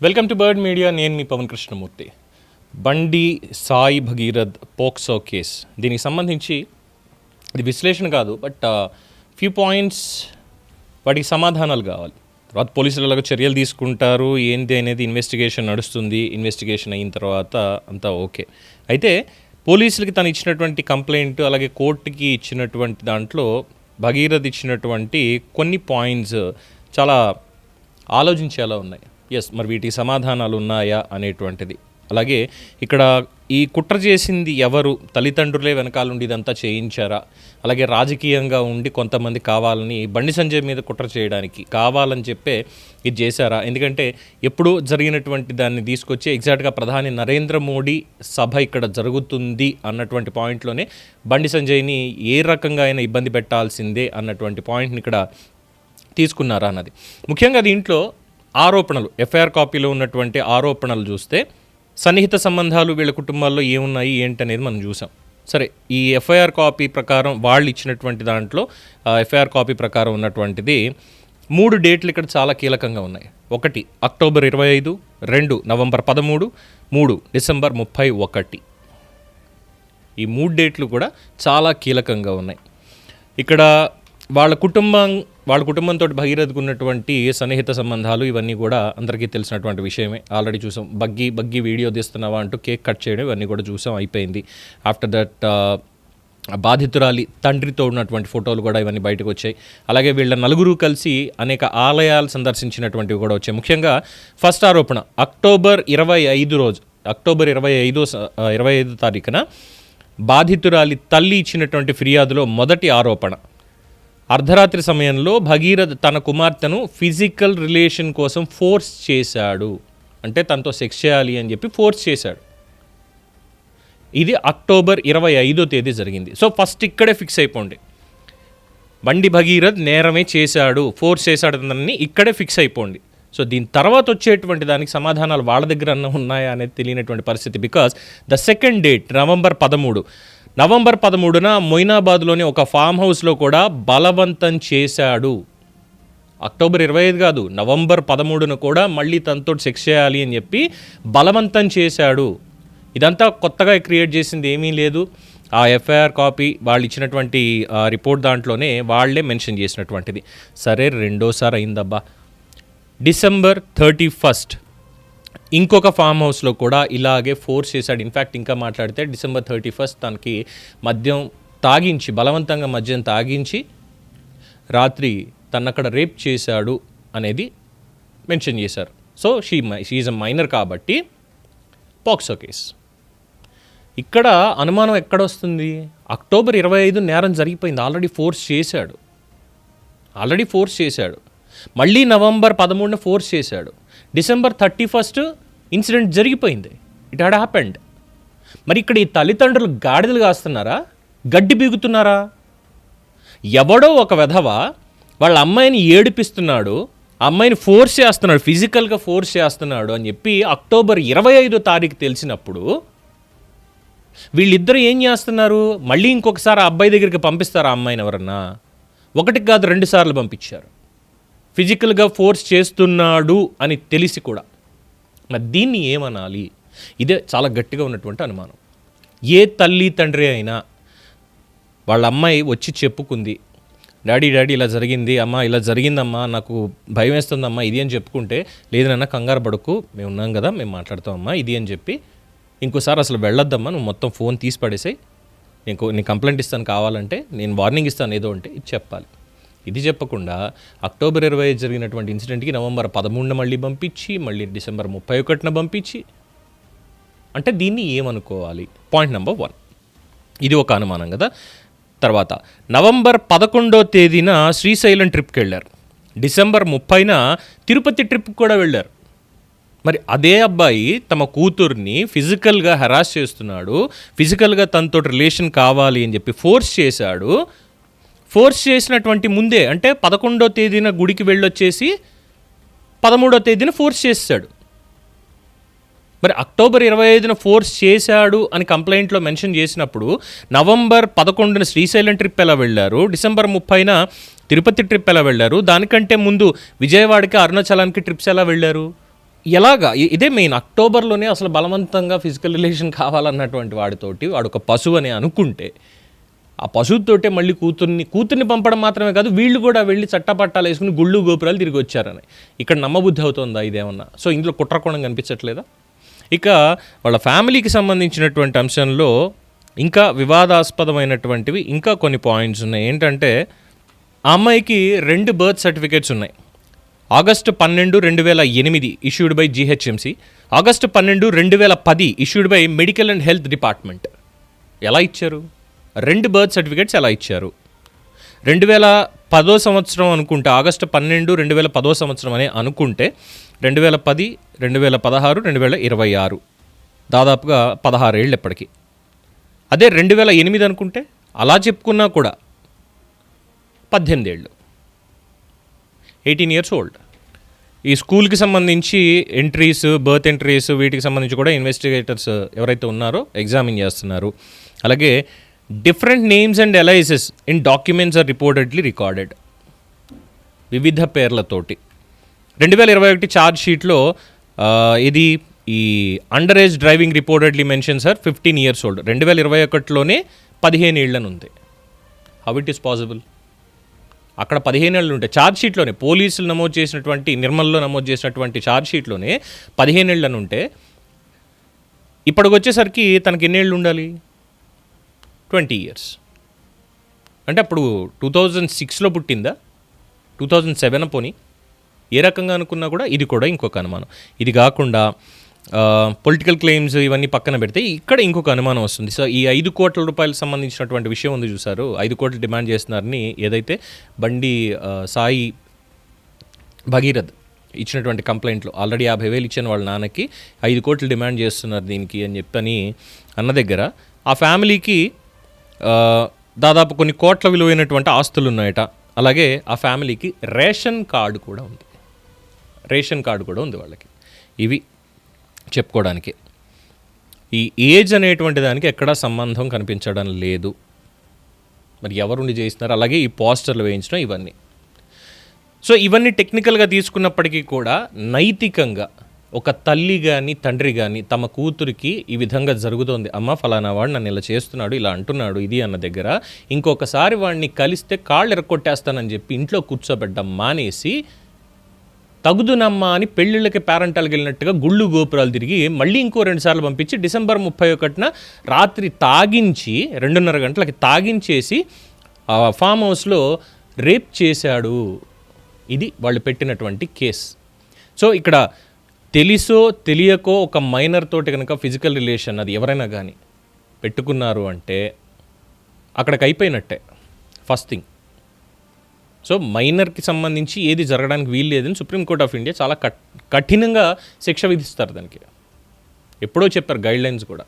Welcome to bird media. నేను మీ పవన్ కృష్ణమూర్తి. బండి Sai Bhagirath POCSO case, దీనికి సంబంధించి ఇది విశ్లేషణ కాదు, బట్ ఫ్యూ పాయింట్స్ వాటికి సమాధానాలు కావాలి. తర్వాత పోలీసులు ఎలాగో చర్యలు తీసుకుంటారు, ఏంటి అనేది ఇన్వెస్టిగేషన్ నడుస్తుంది. ఇన్వెస్టిగేషన్ అయిన తర్వాత అంతా ఓకే. అయితే పోలీసులకి తను ఇచ్చినటువంటి కంప్లైంట్, అలాగే కోర్టుకి ఇచ్చినటువంటి దాంట్లో భగీరథ్ ఇచ్చినటువంటి కొన్ని పాయింట్స్ చాలా ఆలోచించేలా ఉన్నాయి. మరి వీటికి సమాధానాలు ఉన్నాయా అనేటువంటిది. అలాగే ఇక్కడ ఈ కుట్ర చేసింది ఎవరు, తల్లిదండ్రులే వెనకాలండి ఇదంతా చేయించారా, అలాగే రాజకీయంగా ఉండి కొంతమంది కావాలని బండి సంజయ్ మీద కుట్ర చేయడానికి కావాలని చెప్పే ఇది చేశారా? ఎందుకంటే ఎప్పుడు జరిగినటువంటి దాన్ని తీసుకొచ్చి ఎగ్జాక్ట్గా ప్రధాని నరేంద్ర మోడీ సభ ఇక్కడ జరుగుతుంది అన్నటువంటి పాయింట్లోనే బండి సంజయ్ని ఏ రకంగా అయినా ఇబ్బంది పెట్టాల్సిందే అన్నటువంటి పాయింట్ని ఇక్కడ తీసుకున్నారా అన్నది. ముఖ్యంగా దీంట్లో ఆరోపణలు, ఎఫ్ఐఆర్ కాపీలో ఉన్నటువంటి ఆరోపణలు చూస్తే సన్నిహిత సంబంధాలు వీళ్ళ కుటుంబాల్లో ఏమున్నాయి ఏంటనేది మనం చూసాం. సరే, ఈ ఎఫ్ఐఆర్ కాపీ ప్రకారం వాళ్ళు ఇచ్చినటువంటి దాంట్లో ఎఫ్ఐఆర్ కాపీ ప్రకారం ఉన్నటువంటిది 3 డేట్లు ఇక్కడ చాలా కీలకంగా ఉన్నాయి. 1 అక్టోబర్ 25, 2 నవంబర్ 13, 3 డిసెంబర్ 31. ఈ 3 డేట్లు కూడా చాలా కీలకంగా ఉన్నాయి. ఇక్కడ వాళ్ళ కుటుంబంతో భగీరథకు ఉన్నటువంటి సన్నిహిత సంబంధాలు ఇవన్నీ కూడా అందరికీ తెలిసినటువంటి విషయమే. ఆల్రెడీ చూసాం. బగ్గి వీడియో తీస్తున్నావా అంటూ కేక్ కట్ చేయడం ఇవన్నీ కూడా చూసాం, అయిపోయింది. ఆఫ్టర్ దట్ బాధితురాలి తండ్రితో ఉన్నటువంటి ఫోటోలు కూడా ఇవన్నీ బయటకు వచ్చాయి. అలాగే వీళ్ళ నలుగురు కలిసి అనేక ఆలయాలు సందర్శించినటువంటివి కూడా వచ్చాయి. ముఖ్యంగా ఫస్ట్ ఆరోపణ అక్టోబర్ 25 తారీఖున బాధితురాలి తల్లి ఇచ్చినటువంటి ఫిర్యాదులో మొదటి ఆరోపణ, అర్ధరాత్రి సమయంలో భగీరథ్ తన కుమార్తెను ఫిజికల్ రిలేషన్ కోసం ఫోర్స్ చేశాడు. అంటే తనతో సెక్స్ చేయాలి అని చెప్పి ఫోర్స్ చేశాడు. ఇది అక్టోబర్ 25వ తేదీ జరిగింది. సో ఫస్ట్ ఇక్కడే ఫిక్స్ అయిపోండి, బండి భగీరథ్ నేరమే చేశాడు, ఫోర్స్ చేశాడు అన్నీ ఇక్కడే ఫిక్స్ అయిపోండి. సో దీని తర్వాత వచ్చేటువంటి దానికి సమాధానాలు వాళ్ళ దగ్గర ఉన్నాయా అనేది తెలియనటువంటి పరిస్థితి. Because the second date November 13న మొయినాబాద్లోని ఒక ఫామ్ హౌస్లో కూడా బలవంతం చేశాడు. అక్టోబర్ 25 కాదు, నవంబర్ 13న కూడా మళ్ళీ తనతో సెక్స్ చేయాలి అని చెప్పి బలవంతం చేశాడు. ఇదంతా కొత్తగా క్రియేట్ చేసింది ఏమీ లేదు. ఆ ఎఫ్ఐఆర్ కాపీ వాళ్ళు ఇచ్చినటువంటి రిపోర్ట్ దాంట్లోనే వాళ్లే మెన్షన్ చేసినటువంటిది. సరే, రెండోసారి అయిందబ్బా. డిసెంబర్ 31 ఇంకొక ఫామ్ హౌస్లో కూడా ఇలాగే ఫోర్స్ చేశాడు. ఇన్ఫ్యాక్ట్ ఇంకా మాట్లాడితే డిసెంబర్ 31 తనకి మద్యం తాగించి, బలవంతంగా మద్యం తాగించి రాత్రి తనక్కడ రేప్ చేశాడు అనేది మెన్షన్ చేశారు. So she is a minor కాబట్టి పోక్సో కేస్. ఇక్కడ అనుమానం ఎక్కడొస్తుంది? అక్టోబర్ 25 నేరం జరిగిపోయింది, ఆల్రెడీ ఫోర్స్ చేశాడు. మళ్ళీ నవంబర్ 13న ఫోర్స్ చేశాడు. డిసెంబర్ 31 ఇన్సిడెంట్ జరిగిపోయింది. It had happened. మరి ఇక్కడ ఈ తల్లిదండ్రులు గాడిదలు కాస్తున్నారా, గడ్డి బీగుతున్నారా? ఎవడో ఒక వెధవ వాళ్ళ అమ్మాయిని ఏడిపిస్తున్నాడు, అమ్మాయిని ఫోర్స్ చేస్తున్నాడు, ఫిజికల్గా ఫోర్స్ చేస్తున్నాడు అని చెప్పి అక్టోబర్ 25వ తారీఖు తెలిసినప్పుడు వీళ్ళిద్దరూ ఏం చేస్తున్నారు? మళ్ళీ ఇంకొకసారి ఆ అబ్బాయి దగ్గరికి పంపిస్తారు ఆ అమ్మాయిని. ఎవరన్నా ఒకటికి కాదు 2 సార్లు పంపించారు, ఫిజికల్గా ఫోర్స్ చేస్తున్నాడు అని తెలిసి కూడా. మరి దీన్ని ఏమనాలి? ఇదే చాలా గట్టిగా ఉన్నటువంటి అనుమానం. ఏ తల్లి తండ్రి అయినా వాళ్ళ అమ్మాయి వచ్చి చెప్పుకుంది, డాడీ ఇలా జరిగింది అమ్మా, ఇలా జరిగిందమ్మా, నాకు భయం వేస్తుందమ్మా ఇది అని చెప్పుకుంటే, లేదు నాన్న కంగారు పడకు, మేము ఉన్నాం కదా, మేము మాట్లాడతామమ్మా ఇది అని చెప్పి, ఇంకోసారి అసలు వెళ్ళొద్దమ్మా, నువ్వు మొత్తం ఫోన్ తీసి పడేసాయి, నేను కంప్లైంట్ ఇస్తాను, కావాలంటే నేను వార్నింగ్ ఇస్తాను ఏదో అంటే ఇది చెప్పాలి. ఇది చెప్పకుండా అక్టోబర్ 25 జరిగినటువంటి ఇన్సిడెంట్కి నవంబర్ 13న మళ్ళీ పంపించి, మళ్ళీ డిసెంబర్ 31న పంపించి, అంటే దీన్ని ఏమనుకోవాలి? పాయింట్ నెంబర్ 1, ఇది ఒక అనుమానం కదా. తర్వాత నవంబర్ 11వ తేదీన శ్రీశైలం ట్రిప్కి వెళ్ళారు. డిసెంబర్ 30న తిరుపతి ట్రిప్కి కూడా వెళ్ళారు. మరి అదే అబ్బాయి తమ కూతుర్ని ఫిజికల్గా హెరాస్ చేస్తున్నాడు, ఫిజికల్గా తనతో రిలేషన్ కావాలి అని చెప్పి ఫోర్స్ చేశాడు. ఫోర్స్ చేసినటువంటి ముందే, అంటే 11వ తేదీన గుడికి వెళ్ళొచ్చేసి 13వ తేదీన ఫోర్స్ చేశాడు. మరి అక్టోబర్ 25న ఫోర్స్ చేశాడు అని కంప్లైంట్లో మెన్షన్ చేసినప్పుడు నవంబర్ 11న శ్రీశైలం ట్రిప్ ఎలా వెళ్ళారు, డిసెంబర్ 30న తిరుపతి ట్రిప్ ఎలా వెళ్ళారు, దానికంటే ముందు విజయవాడకి అరుణాచలానికి ట్రిప్స్ ఎలా వెళ్ళారు? ఎలాగా ఇదే మెయిన్. అక్టోబర్లోనే అసలు బలవంతంగా ఫిజికల్ రిలేషన్ కావాలన్నటువంటి వాడితోటి వాడు ఒక పశువు అని అనుకుంటే, ఆ పశువుతోటే మళ్ళీ కూతుర్ని పంపడం మాత్రమే కాదు, వీళ్ళు కూడా వెళ్ళి చట్టపట్టాలు వేసుకుని గుళ్ళు గోపురాలు తిరిగి వచ్చారని. ఇక్కడ నమ్మబుద్ధి అవుతుందా ఇదేమన్నా? సో ఇందులో కుట్రకోణం కనిపించట్లేదా? ఇక వాళ్ళ ఫ్యామిలీకి సంబంధించినటువంటి అంశంలో ఇంకా వివాదాస్పదమైనటువంటివి ఇంకా కొన్ని పాయింట్స్ ఉన్నాయి. ఏంటంటే, ఆ అమ్మాయికి 2 బర్త్ సర్టిఫికేట్స్ ఉన్నాయి. August 12, 2008 issued by GHMC, August 12, 2010 issued by medical and health department. ఎలా ఇచ్చారు? 2 బర్త్ సర్టిఫికేట్స్ ఎలా ఇచ్చారు? 2010 సంవత్సరం అనుకుంటే, ఆగస్టు 12, 2010 సంవత్సరం అని అనుకుంటే 2010, 2016, 2026 దాదాపుగా 16 ఏళ్ళు ఎప్పటికీ. అదే 2008 అనుకుంటే అలా చెప్పుకున్నా కూడా 18 ఏళ్ళు, 18 years old. ఈ స్కూల్కి సంబంధించి ఎంట్రీస్, బర్త్ ఎంట్రీస్, వీటికి సంబంధించి కూడా ఇన్వెస్టిగేటర్స్ ఎవరైతే ఉన్నారో ఎగ్జామిన్ చేస్తున్నారు. అలాగే different names and aliases in documents are reportedly recorded, వివిధ పేర్లతోటి. 2021 ఛార్జ్ షీట్లో ఇది ఈ under age driving reportedly mention sir 15 years old. 2021లోనే 15 ఏళ్ళని ఉంది. How it is possible? అక్కడ 15 ఏళ్ళు ఉంటాయి ఛార్జ్ షీట్లోనే. పోలీసులు నమోదు చేసినటువంటి, నిర్మల్లో నమోదు చేసినటువంటి ఛార్జ్ షీట్లోనే 15 ఏళ్ళని ఉంటే, ఇప్పటికి వచ్చేసరికి తనకి ఎన్ని ఏళ్ళు ఉండాలి? 20 years. అంటే అప్పుడు 2006లో పుట్టిందా, 2007 పోనీ? ఏ రకంగా అనుకున్నా కూడా ఇది కూడా ఇంకొక అనుమానం. ఇది కాకుండా పొలిటికల్ క్లెయిమ్స్ ఇవన్నీ పక్కన పెడితే ఇక్కడ ఇంకొక అనుమానం వస్తుంది. సో ఈ 5 కోట్ల రూపాయలకు సంబంధించినటువంటి విషయం ఉంది చూసారు, 5 కోట్లు డిమాండ్ చేస్తున్నారని ఏదైతే బండి సాయి భగీరథ్ ఇచ్చినటువంటి కంప్లైంట్లో ఆల్రెడీ 50,000 ఇచ్చిన వాళ్ళ నాన్నకి 5 కోట్లు డిమాండ్ చేస్తున్నారు దీనికి అని చెప్పని అన్న దగ్గర, ఆ ఫ్యామిలీకి దాదాపు కొన్ని కోట్ల విలువైనటువంటి ఆస్తులు ఉన్నాయట. అలాగే ఆ ఫ్యామిలీకి రేషన్ కార్డు కూడా ఉంది. రేషన్ కార్డు కూడా ఉంది వాళ్ళకి. ఇవి చెప్పుకోవడానికి ఈ ఏజ్ అనేటువంటి దానికి ఎక్కడా సంబంధం కనిపించడం లేదు. మరి ఎవరుండి చేస్తున్నారు? అలాగే ఈ పోస్టర్లు వేయించడం ఇవన్నీ. సో ఇవన్నీ టెక్నికల్గా తీసుకున్నప్పటికీ కూడా నైతికంగా ఒక తల్లి కానీ తండ్రి కానీ తమ కూతురికి ఈ విధంగా జరుగుతోంది, అమ్మ ఫలానా వాడు నన్ను ఇలా చేస్తున్నాడు, ఇలా అంటున్నాడు ఇది అన్న దగ్గర, ఇంకొకసారి వాడిని కలిస్తే కాళ్ళు ఎరక్కొట్టేస్తానని చెప్పి ఇంట్లో కూర్చోబెట్టడం మానేసి, తగుదునమ్మా అని పెళ్ళిళ్ళకి పేరెంటాలకు వెళ్ళినట్టుగా గుళ్ళు గోపురాలు తిరిగి మళ్ళీ ఇంకో 2 సార్లు పంపించి డిసెంబర్ 31న రాత్రి తాగించి 2:30 గంటలకి తాగించేసి ఫామ్ హౌస్లో రేప్ చేశాడు. ఇది వాళ్ళు పెట్టినటువంటి కేస్. సో ఇక్కడ తెలిసో తెలియకో ఒక మైనర్ తోటి కనుక ఫిజికల్ రిలేషన్ అది ఎవరైనా కానీ పెట్టుకున్నారు అంటే అక్కడికి అయిపోయినట్టే ఫస్ట్ థింగ్. సో మైనర్కి సంబంధించి ఏది జరగడానికి వీలు లేదని సుప్రీంకోర్ట్ ఆఫ్ ఇండియా చాలా కఠినంగా శిక్ష విధిస్తారు దానికి. ఎప్పుడో చెప్పారు గైడ్లైన్స్ కూడా.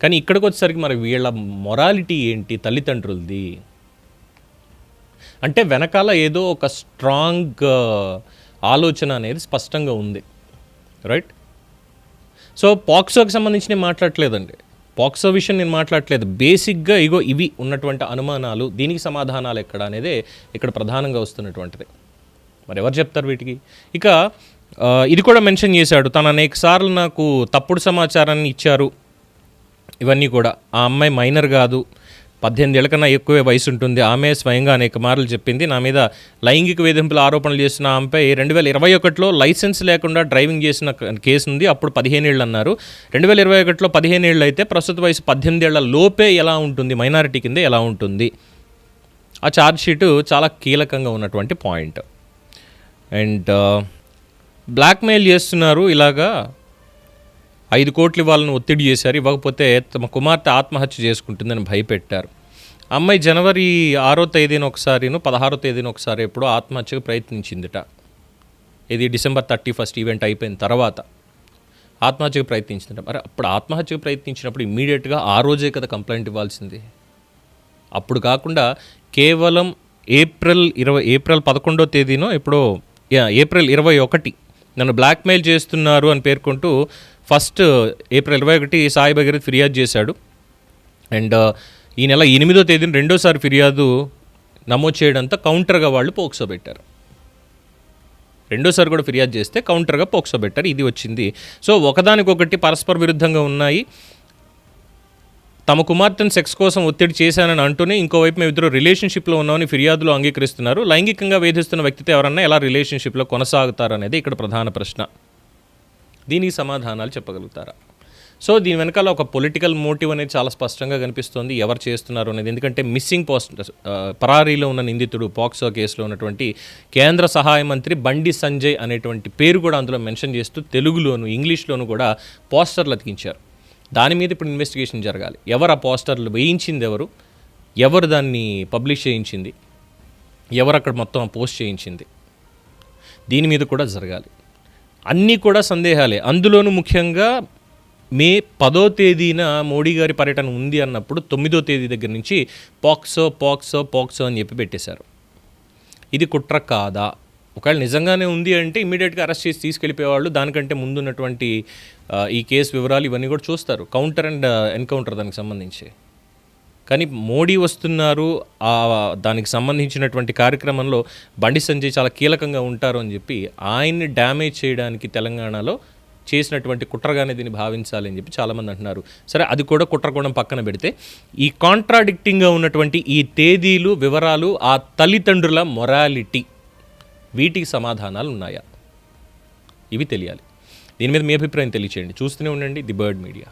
కానీ ఇక్కడికి వచ్చేసరికి మరి వీళ్ళ మొరాలిటీ ఏంటి తల్లిదండ్రులది అంటే వెనకాల ఏదో ఒక స్ట్రాంగ్ ఆలోచన అనేది స్పష్టంగా ఉంది, రైట్? సో పాక్సోకి సంబంధించి నేను మాట్లాడట్లేదండి, పాక్సో విషయం నేను మాట్లాడట్లేదు. బేసిక్గా ఇగో ఇవి ఉన్నటువంటి అనుమానాలు, దీనికి సమాధానాలు ఎక్కడ అనేదే ఇక్కడ ప్రధానంగా వస్తున్నటువంటిది. మరి ఎవరు చెప్తారు వీటికి? ఇక ఇది కూడా మెన్షన్ చేశాడు, తను అనేక సార్లు నాకు తప్పుడు సమాచారాన్ని ఇచ్చారు. ఇవన్నీ కూడా ఆ అమ్మాయి మైనర్ కాదు, 18 ఏళ్ళ కన్నా ఎక్కువే వయసు ఉంటుంది. ఆమె స్వయంగా అనేక మార్లు చెప్పింది నా మీద లైంగిక వేధింపుల ఆరోపణలు చేస్తున్న ఆమెపై 2021లో లైసెన్స్ లేకుండా డ్రైవింగ్ చేసిన కేసు ఉంది. అప్పుడు 15 ఏళ్ళు అన్నారు. 2021లో 15 ఏళ్ళు అయితే ప్రస్తుత వయసు 18 ఏళ్ల లోపే ఎలా ఉంటుంది, మైనారిటీ కింద ఎలా ఉంటుంది? ఆ ఛార్జ్ షీటు చాలా కీలకంగా ఉన్నటువంటి పాయింట్. అండ్ బ్లాక్మెయిల్ చేస్తున్నారు, ఇలాగా 5 కోట్లు ఇవ్వాలని ఒత్తిడి చేశారు, ఇవ్వకపోతే తమ కుమార్తె ఆత్మహత్య చేసుకుంటుందని భయపెట్టారు. అమ్మాయి జనవరి 6వ తేదీన ఒకసారిను 16వ తేదీన ఒకసారి ఎప్పుడో ఆత్మహత్యకు ప్రయత్నించిందిట. ఇది డిసెంబర్ 31 ఈవెంట్ అయిపోయిన తర్వాత ఆత్మహత్యకు ప్రయత్నించిందిట. మరి అప్పుడు ఆత్మహత్యకు ప్రయత్నించినప్పుడు ఇమ్మీడియట్గా ఆ రోజే కదా కంప్లైంట్ ఇవ్వాల్సింది. అప్పుడు కాకుండా కేవలం ఏప్రిల్ 11వ తేదీనో ఎప్పుడో ఏప్రిల్ 21 నన్ను బ్లాక్మెయిల్ చేస్తున్నారు అని పేర్కొంటూ ఫస్ట్ ఏప్రిల్ 21 సాయి భగీరథ్ ఫిర్యాదు చేశాడు. అండ్ ఈ నెల 8వ తేదీన రెండోసారి ఫిర్యాదు నమోదు చేయడంతో కౌంటర్గా వాళ్ళు పోక్సో పెట్టారు. రెండోసారి కూడా ఫిర్యాదు చేస్తే కౌంటర్గా పోక్సో పెట్టారు. ఇది వచ్చింది. సో ఒకదానికొకటి పరస్పర విరుద్ధంగా ఉన్నాయి. తమ కుమార్తెను సెక్స్ కోసం ఒత్తిడి చేశానని అంటూనే ఇంకోవైపు మేము ఇద్దరు రిలేషన్షిప్లో ఉన్నామని ఫిర్యాదులో అంగీకరిస్తున్నారు. లైంగికంగా వేధిస్తున్న వ్యక్తితో ఎవరన్నా ఎలా రిలేషన్షిప్లో కొనసాగుతారు అనేది ఇక్కడ ప్రధాన ప్రశ్న. దీనికి సమాధానాలు చెప్పగలుగుతారా? సో దీని వెనకాల ఒక పొలిటికల్ మోటివ్ అనేది చాలా స్పష్టంగా కనిపిస్తోంది. ఎవరు చేస్తున్నారు అనేది. ఎందుకంటే మిస్సింగ్ పరారీలో ఉన్న నిందితుడు పోక్సో కేసులో ఉన్నటువంటి కేంద్ర సహాయ మంత్రి బండి సంజయ్ అనేటువంటి పేరు కూడా అందులో మెన్షన్ చేస్తూ తెలుగులోను ఇంగ్లీష్లోను కూడా పోస్టర్లు అతికించారు. దాని మీద ఇప్పుడు ఇన్వెస్టిగేషన్ జరగాలి. ఎవరు ఆ పోస్టర్లు వేయించింది, ఎవరు దాన్ని పబ్లిష్ చేయించింది, ఎవరు అక్కడ మొత్తం పోస్ట్ చేయించింది, దీని మీద కూడా జరగాలి. అన్నీ కూడా సందేహాలే. అందులోనూ ముఖ్యంగా మే 10వ తేదీన మోడీ గారి పర్యటన ఉంది అన్నప్పుడు 9వ తేదీ దగ్గర నుంచి పోక్సో అని చెప్పి పెట్టేశారు. ఇది కుట్ర కాదా? ఒకవేళ నిజంగానే ఉంది అంటే ఇమ్మీడియట్గా అరెస్ట్ చేసి తీసుకెళ్ళిపోయేవాళ్ళు. దానికంటే ముందున్నటువంటి ఈ కేసు వివరాలు ఇవన్నీ కూడా చూస్తారు, కౌంటర్ అండ్ ఎన్కౌంటర్ దానికి సంబంధించి. కానీ మోడీ వస్తున్నారు, దానికి సంబంధించినటువంటి కార్యక్రమంలో బండి సంజయ్ చాలా కీలకంగా ఉంటారు అని చెప్పి ఆయన్ని డ్యామేజ్ చేయడానికి తెలంగాణలో చేసినటువంటి కుట్రగానే దీన్ని భావించాలి అని చెప్పి చాలామంది అంటున్నారు. సరే, అది కూడా కుట్రకోణం పక్కన పెడితే ఈ కాంట్రాడిక్టింగ్గా ఉన్నటువంటి ఈ తేదీలు, వివరాలు, ఆ తల్లిదండ్రుల మొరాలిటీ, వీటికి సమాధానాలు ఉన్నాయా? ఇవి తెలియాలి. దీని మీద మీ అభిప్రాయం తెలియచేయండి. చూస్తూనే ఉండండి ది బర్డ్ మీడియా.